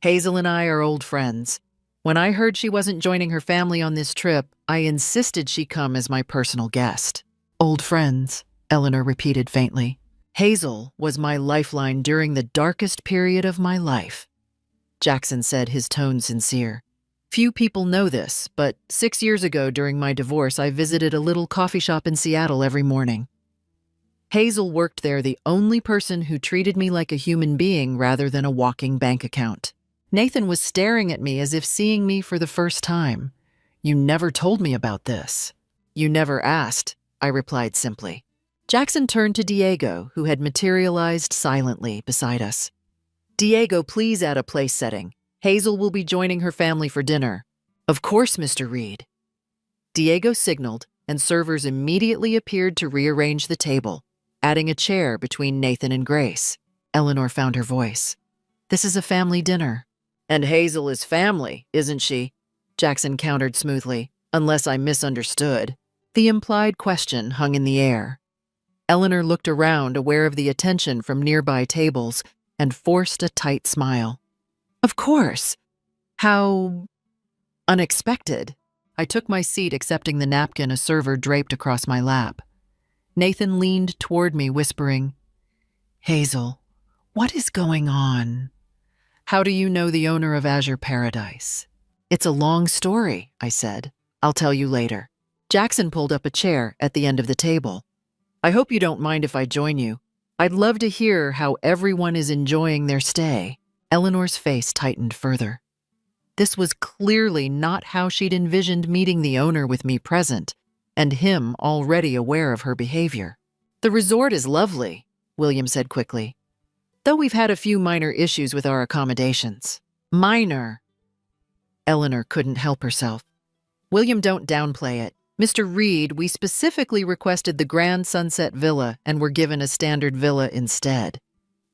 "Hazel and I are old friends. When I heard she wasn't joining her family on this trip, I insisted she come as my personal guest." "Old friends," Eleanor repeated faintly. "Hazel was my lifeline during the darkest period of my life," Jackson said, his tone sincere. "Few people know this, but 6 years ago during my divorce, I visited a little coffee shop in Seattle every morning. Hazel worked there, the only person who treated me like a human being rather than a walking bank account." Nathan was staring at me as if seeing me for the first time. "You never told me about this." "You never asked," I replied simply. Jackson turned to Diego, who had materialized silently beside us. "Diego, please add a place setting. Hazel will be joining her family for dinner." "Of course, Mr. Reed." Diego signaled, and servers immediately appeared to rearrange the table, adding a chair between Nathan and Grace. Eleanor found her voice. This is a family dinner. And Hazel is family, isn't she? Jackson countered smoothly, unless I misunderstood. The implied question hung in the air. Eleanor looked around, aware of the attention from nearby tables, and forced a tight smile. Of course. How unexpected. I took my seat, accepting the napkin a server draped across my lap. Nathan leaned toward me, whispering, Hazel, what is going on? How do you know the owner of Azure Paradise? It's a long story, I said. I'll tell you later. Jackson pulled up a chair at the end of the table. I hope you don't mind if I join you. I'd love to hear how everyone is enjoying their stay. Eleanor's face tightened further. This was clearly not how she'd envisioned meeting the owner with me present, and him already aware of her behavior. The resort is lovely, William said quickly, though we've had a few minor issues with our accommodations. Minor? Eleanor couldn't help herself. William, don't downplay it. Mr. Reed, we specifically requested the Grand Sunset Villa and were given a standard villa instead.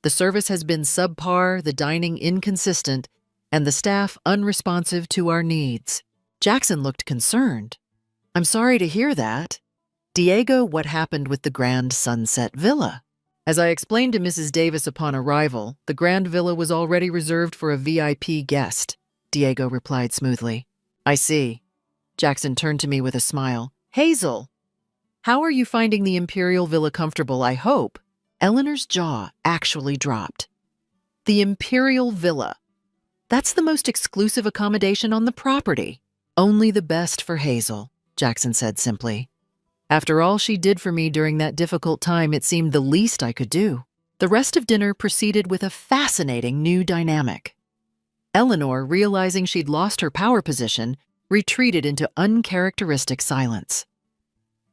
The service has been subpar, the dining inconsistent, and the staff unresponsive to our needs. Jackson looked concerned. I'm sorry to hear that. Diego, what happened with the Grand Sunset Villa? As I explained to Mrs. Davis upon arrival, the Grand Villa was already reserved for a VIP guest, Diego replied smoothly. I see. Jackson turned to me with a smile. Hazel, how are you finding the Imperial Villa comfortable, I hope? Eleanor's jaw actually dropped. The Imperial Villa. That's the most exclusive accommodation on the property. Only the best for Hazel, Jackson said simply. After all she did for me during that difficult time, it seemed the least I could do. The rest of dinner proceeded with a fascinating new dynamic. Eleanor, realizing she'd lost her power position, retreated into uncharacteristic silence.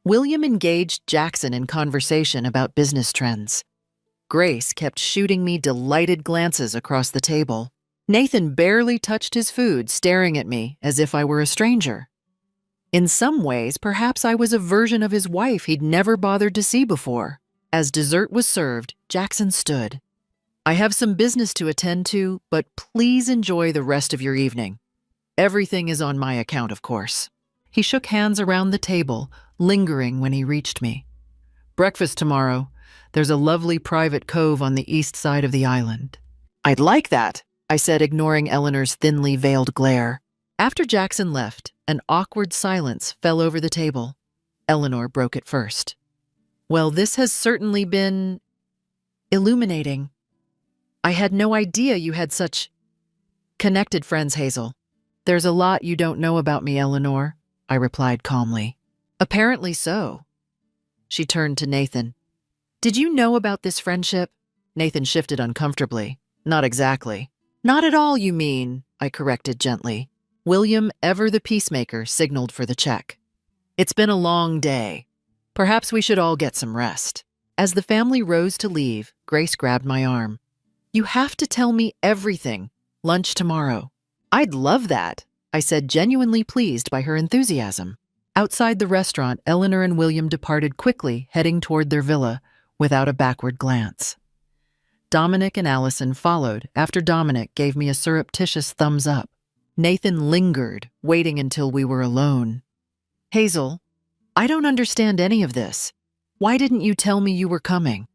William engaged Jackson in conversation about business trends. Grace kept shooting me delighted glances across the table. Nathan barely touched his food, staring at me as if I were a stranger. In some ways, perhaps I was a version of his wife he'd never bothered to see before. As dessert was served, Jackson stood. I have some business to attend to, but please enjoy the rest of your evening. Everything is on my account, of course. He shook hands around the table, lingering when he reached me. Breakfast tomorrow. There's a lovely private cove on the east side of the island. I'd like that, I said, ignoring Eleanor's thinly veiled glare. After Jackson left, an awkward silence fell over the table. Eleanor broke it first. Well, this has certainly been illuminating. I had no idea you had such connected friends, Hazel. There's a lot you don't know about me, Eleanor, I replied calmly. Apparently so. She turned to Nathan. Did you know about this friendship? Nathan shifted uncomfortably. Not exactly. Not at all, you mean, I corrected gently. William, ever the peacemaker, signaled for the check. It's been a long day. Perhaps we should all get some rest. As the family rose to leave, Grace grabbed my arm. You have to tell me everything. Lunch tomorrow. I'd love that, I said, genuinely pleased by her enthusiasm. Outside the restaurant, Eleanor and William departed quickly, heading toward their villa, without a backward glance. Dominic and Allison followed after Dominic gave me a surreptitious thumbs up. Nathan lingered, waiting until we were alone. Hazel, I don't understand any of this. Why didn't you tell me you were coming?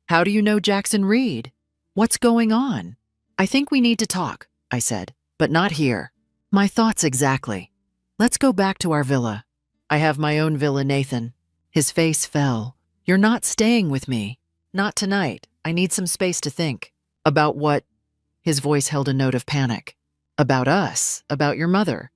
How do you know Jackson Reed? What's going on? I think we need to talk, I said, but not here. My thoughts exactly. Let's go back to our villa. I have my own villa, Nathan. His face fell. You're not staying with me. Not tonight. I need some space to think. About what? His voice held a note of panic. About us, about your mother,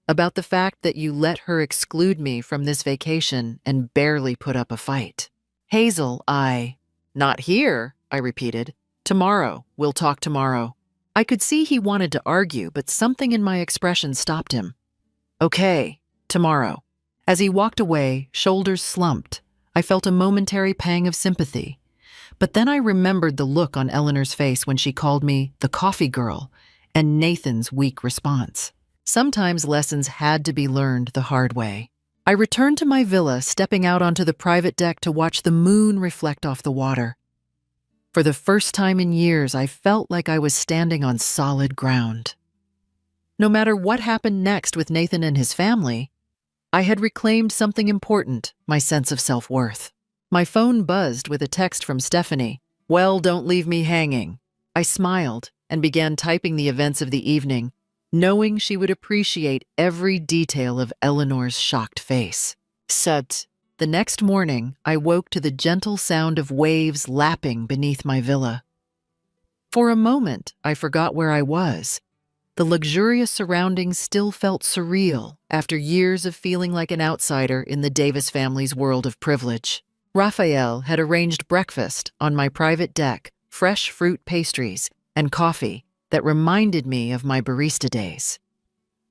about the fact that you let her exclude me from this vacation and barely put up a fight. Hazel, Not here, I repeated. Tomorrow. We'll talk tomorrow. I could see he wanted to argue, but something in my expression stopped him. Okay, tomorrow. As he walked away, shoulders slumped. I felt a momentary pang of sympathy. But then I remembered the look on Eleanor's face when she called me the coffee girl, and Nathan's weak response. Sometimes lessons had to be learned the hard way. I returned to my villa, stepping out onto the private deck to watch the moon reflect off the water. For the first time in years, I felt like I was standing on solid ground. No matter what happened next with Nathan and his family, I had reclaimed something important, my sense of self-worth. My phone buzzed with a text from Stephanie. "Well, don't leave me hanging." I smiled and began typing the events of the evening, knowing she would appreciate every detail of Eleanor's shocked face. The next morning, I woke to the gentle sound of waves lapping beneath my villa. For a moment, I forgot where I was. The luxurious surroundings still felt surreal after years of feeling like an outsider in the Davis family's world of privilege. Raphael had arranged breakfast on my private deck, fresh fruit pastries, and coffee that reminded me of my barista days.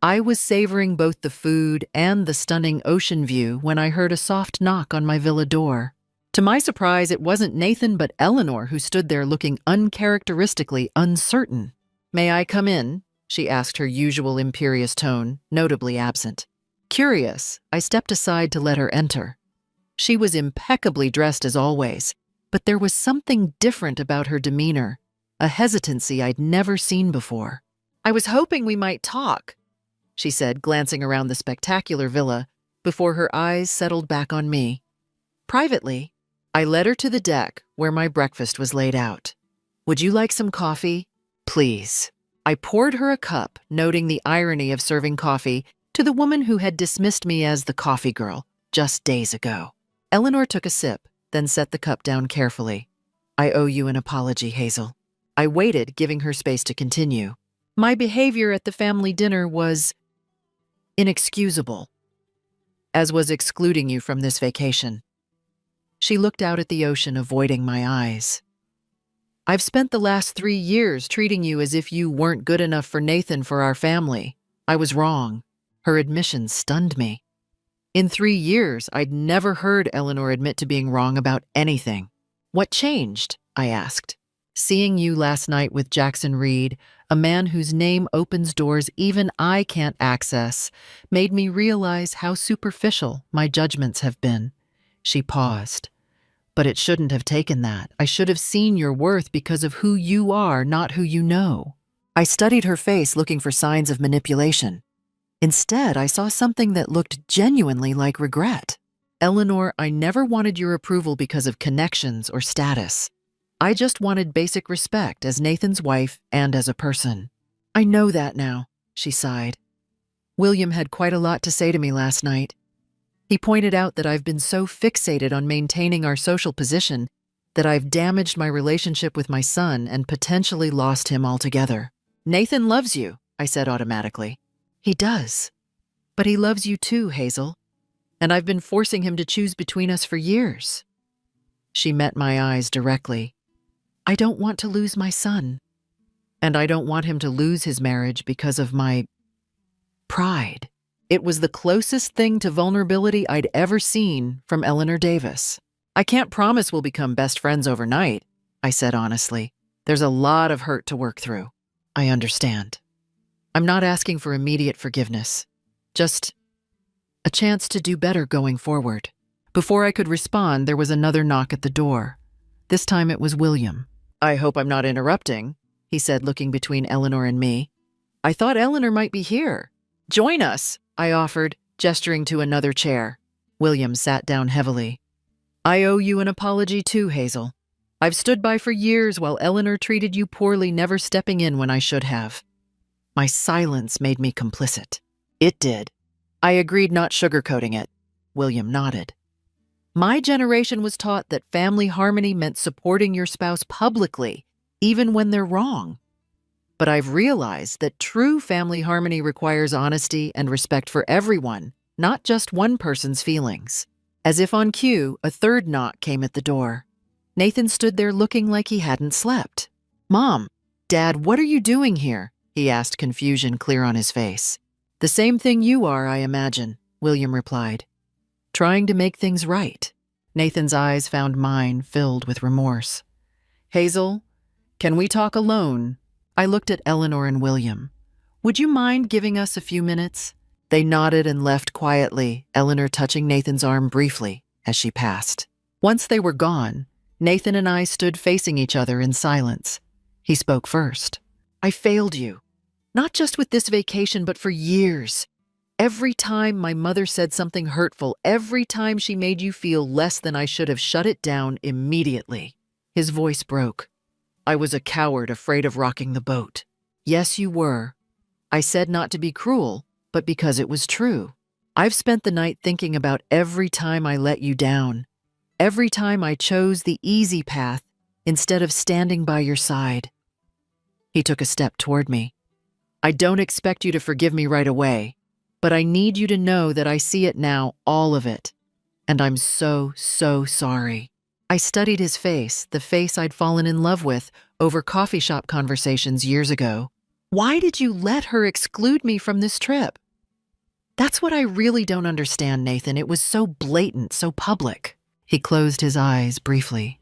I was savoring both the food and the stunning ocean view when I heard a soft knock on my villa door. To my surprise, it wasn't Nathan but Eleanor who stood there looking uncharacteristically uncertain. "May I come in?" she asked, her usual imperious tone notably absent. Curious, I stepped aside to let her enter. She was impeccably dressed as always, but there was something different about her demeanor, a hesitancy I'd never seen before. "I was hoping we might talk," she said, glancing around the spectacular villa before her eyes settled back on me. Privately, I led her to the deck where my breakfast was laid out. "Would you like some coffee?" "Please." I poured her a cup, noting the irony of serving coffee to the woman who had dismissed me as the coffee girl just days ago. Eleanor took a sip, then set the cup down carefully. "I owe you an apology, Hazel." I waited, giving her space to continue. "My behavior at the family dinner was inexcusable, as was excluding you from this vacation." She looked out at the ocean, avoiding my eyes. "I've spent the last 3 years treating you as if you weren't good enough for Nathan for our family. I was wrong." Her admission stunned me. In 3 years, I'd never heard Eleanor admit to being wrong about anything. "What changed?" I asked. "Seeing you last night with Jackson Reed, a man whose name opens doors even I can't access, made me realize how superficial my judgments have been." She paused. "But it shouldn't have taken that. I should have seen your worth because of who you are, not who you know." I studied her face, looking for signs of manipulation. Instead, I saw something that looked genuinely like regret. "Eleanor, I never wanted your approval because of connections or status. I just wanted basic respect as Nathan's wife and as a person." "I know that now," she sighed. "William had quite a lot to say to me last night. He pointed out that I've been so fixated on maintaining our social position that I've damaged my relationship with my son and potentially lost him altogether." "Nathan loves you," I said automatically. "He does. But he loves you too, Hazel. And I've been forcing him to choose between us for years." She met my eyes directly. "I don't want to lose my son. And I don't want him to lose his marriage because of my pride." It was the closest thing to vulnerability I'd ever seen from Eleanor Davis. "I can't promise we'll become best friends overnight," I said honestly. "There's a lot of hurt to work through." "I understand. I'm not asking for immediate forgiveness. Just a chance to do better going forward." Before I could respond, there was another knock at the door. This time it was William. "I hope I'm not interrupting," he said, looking between Eleanor and me. "I thought Eleanor might be here." "Join us," I offered, gesturing to another chair. William sat down heavily. "I owe you an apology too, Hazel. I've stood by for years while Eleanor treated you poorly, never stepping in when I should have." My silence made me complicit. It did. I agreed, not sugarcoating it. William nodded. "My generation was taught that family harmony meant supporting your spouse publicly, even when they're wrong. But I've realized that true family harmony requires honesty and respect for everyone, not just one person's feelings." As if on cue, a third knock came at the door. Nathan stood there looking like he hadn't slept. "Mom, Dad, what are you doing here?" he asked, confusion clear on his face. "The same thing you are, I imagine," William replied. "Trying to make things right." Nathan's eyes found mine, filled with remorse. "Hazel, can we talk alone?" I looked at Eleanor and William. "Would you mind giving us a few minutes?" They nodded and left quietly, Eleanor touching Nathan's arm briefly as she passed. Once they were gone, Nathan and I stood facing each other in silence. He spoke first. I failed you. Not just with this vacation, but for years. Every time my mother said something hurtful, every time she made you feel less than, I should have shut it down immediately. His voice broke. I was a coward afraid of rocking the boat. Yes, you were. I said not to be cruel, but because it was true. I've spent the night thinking about every time I let you down, every time I chose the easy path instead of standing by your side. He took a step toward me. I don't expect you to forgive me right away, but I need you to know that I see it now, all of it. And I'm so, so sorry. I studied his face, the face I'd fallen in love with over coffee shop conversations years ago. Why did you let her exclude me from this trip? That's what I really don't understand, Nathan. It was so blatant, so public. He closed his eyes briefly.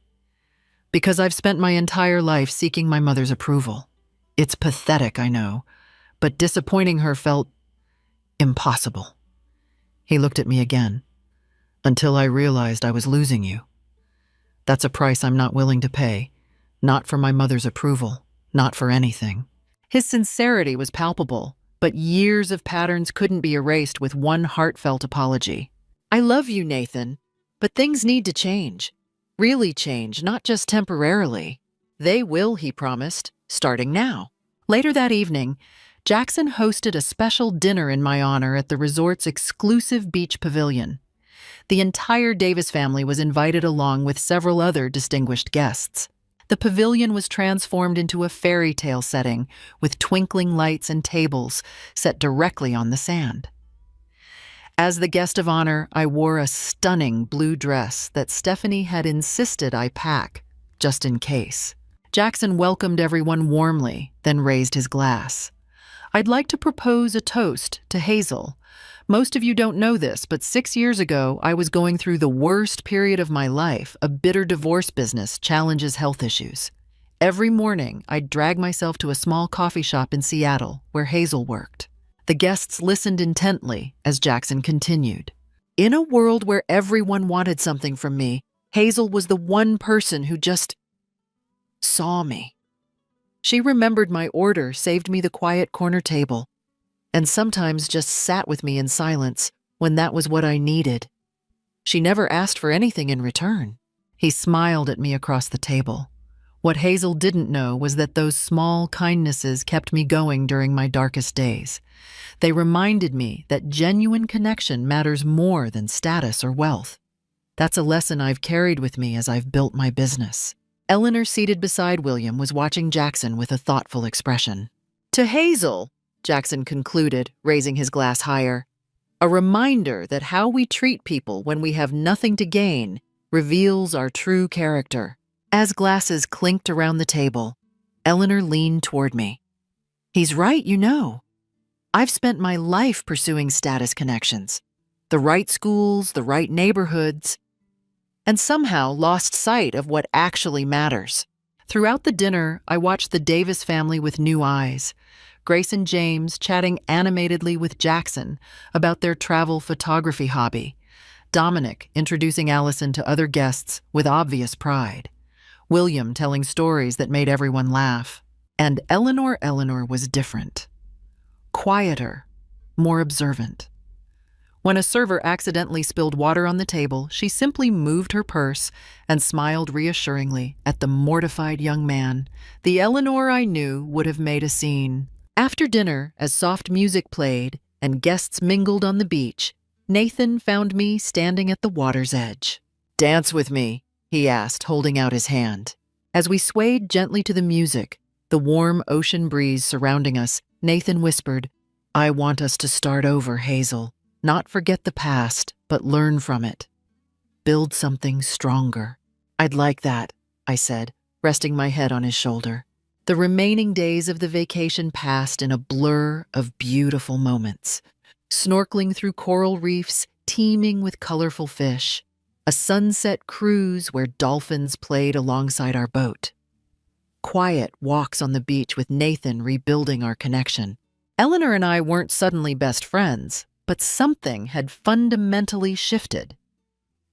Because I've spent my entire life seeking my mother's approval. It's pathetic, I know, but disappointing her felt impossible. He looked at me again. Until I realized I was losing you. That's a price I'm not willing to pay. Not for my mother's approval, not for anything. His sincerity was palpable, but years of patterns couldn't be erased with one heartfelt apology. I love you, Nathan, but things need to change. Really change, not just temporarily. They will, he promised, starting now. Later that evening, Jackson hosted a special dinner in my honor at the resort's exclusive beach pavilion. The entire Davis family was invited along with several other distinguished guests. The pavilion was transformed into a fairy tale setting with twinkling lights and tables set directly on the sand. As the guest of honor, I wore a stunning blue dress that Stephanie had insisted I pack, just in case. Jackson welcomed everyone warmly, then raised his glass. I'd like to propose a toast to Hazel. Most of you don't know this, but 6 years ago, I was going through the worst period of my life. A bitter divorce business challenges health issues. Every morning, I'd drag myself to a small coffee shop in Seattle where Hazel worked. The guests listened intently as Jackson continued. In a world where everyone wanted something from me, Hazel was the one person who just saw me. She remembered my order, saved me the quiet corner table, and sometimes just sat with me in silence when that was what I needed. She never asked for anything in return. He smiled at me across the table. What Hazel didn't know was that those small kindnesses kept me going during my darkest days. They reminded me that genuine connection matters more than status or wealth. That's a lesson I've carried with me as I've built my business. Eleanor, seated beside William, was watching Jackson with a thoughtful expression. To Hazel, Jackson concluded, raising his glass higher, a reminder that how we treat people when we have nothing to gain reveals our true character. As glasses clinked around the table, Eleanor leaned toward me. He's right, you know. I've spent my life pursuing status connections, the right schools, the right neighborhoods, and somehow lost sight of what actually matters. Throughout the dinner, I watched the Davis family with new eyes. Grace and James chatting animatedly with Jackson about their travel photography hobby. Dominic introducing Allison to other guests with obvious pride. William telling stories that made everyone laugh. And Eleanor was different. Quieter, more observant. When a server accidentally spilled water on the table, she simply moved her purse and smiled reassuringly at the mortified young man. The Eleanor I knew would have made a scene. After dinner, as soft music played and guests mingled on the beach, Nathan found me standing at the water's edge. "Dance with me," he asked, holding out his hand. As we swayed gently to the music, the warm ocean breeze surrounding us, Nathan whispered, "I want us to start over, Hazel. Not forget the past, but learn from it. Build something stronger." "I'd like that," I said, resting my head on his shoulder. The remaining days of the vacation passed in a blur of beautiful moments. Snorkeling through coral reefs teeming with colorful fish. A sunset cruise where dolphins played alongside our boat. Quiet walks on the beach with Nathan rebuilding our connection. Eleanor and I weren't suddenly best friends, but something had fundamentally shifted.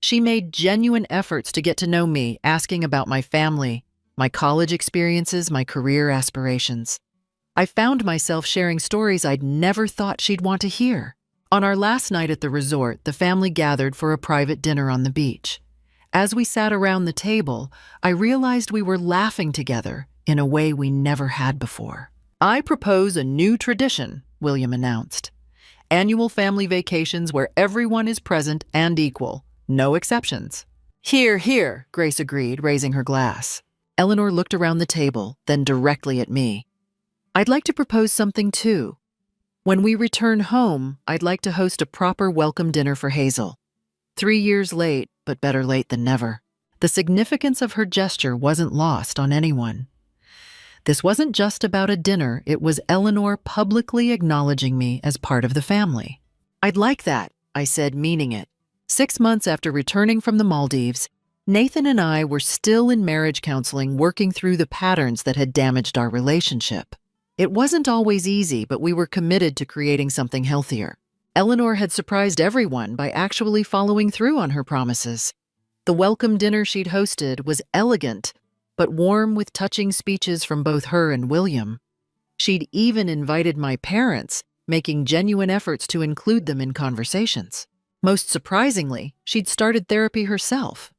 She made genuine efforts to get to know me, asking about my family, my college experiences, my career aspirations. I found myself sharing stories I'd never thought she'd want to hear. On our last night at the resort, the family gathered for a private dinner on the beach. As we sat around the table, I realized we were laughing together in a way we never had before. "I propose a new tradition," William announced. "Annual family vacations where everyone is present and equal. No exceptions." "Hear, hear," Grace agreed, raising her glass. Eleanor looked around the table, then directly at me. "I'd like to propose something too. When we return home, I'd like to host a proper welcome dinner for Hazel. 3 years late, but better late than never." The significance of her gesture wasn't lost on anyone. This wasn't just about a dinner, it was Eleanor publicly acknowledging me as part of the family. "I'd like that," I said, meaning it. 6 months after returning from the Maldives, Nathan and I were still in marriage counseling, working through the patterns that had damaged our relationship. It wasn't always easy, but we were committed to creating something healthier. Eleanor had surprised everyone by actually following through on her promises. The welcome dinner she'd hosted was elegant, but warm, with touching speeches from both her and William. She'd even invited my parents, making genuine efforts to include them in conversations. Most surprisingly, she'd started therapy herself.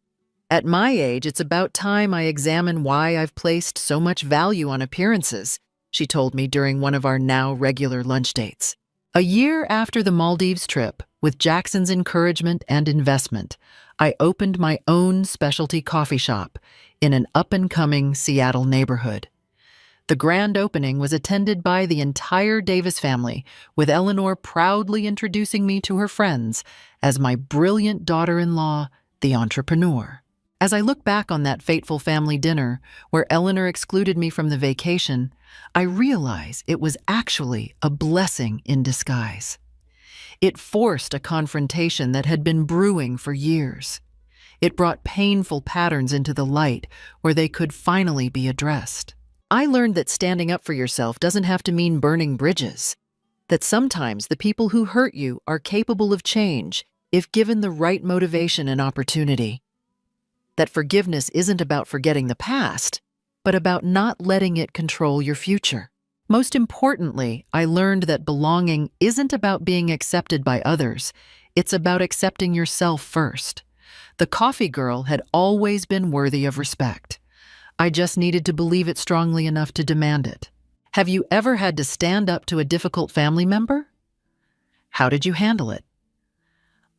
"At my age, it's about time I examine why I've placed so much value on appearances," she told me during one of our now regular lunch dates. A year after the Maldives trip, with Jackson's encouragement and investment, I opened my own specialty coffee shop in an up-and-coming Seattle neighborhood. The grand opening was attended by the entire Davis family, with Eleanor proudly introducing me to her friends as my brilliant daughter-in-law, the entrepreneur. As I look back on that fateful family dinner, where Eleanor excluded me from the vacation, I realize it was actually a blessing in disguise. It forced a confrontation that had been brewing for years. It brought painful patterns into the light where they could finally be addressed. I learned that standing up for yourself doesn't have to mean burning bridges, that sometimes the people who hurt you are capable of change if given the right motivation and opportunity. That forgiveness isn't about forgetting the past, but about not letting it control your future. Most importantly, I learned that belonging isn't about being accepted by others, it's about accepting yourself first. The coffee girl had always been worthy of respect. I just needed to believe it strongly enough to demand it. Have you ever had to stand up to a difficult family member? How did you handle it?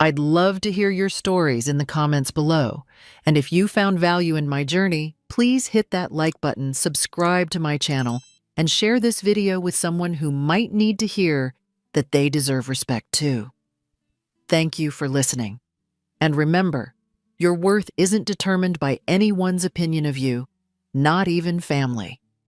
I'd love to hear your stories in the comments below. And if you found value in my journey, please hit that like button, subscribe to my channel, and share this video with someone who might need to hear that they deserve respect too. Thank you for listening. And remember, your worth isn't determined by anyone's opinion of you, not even family.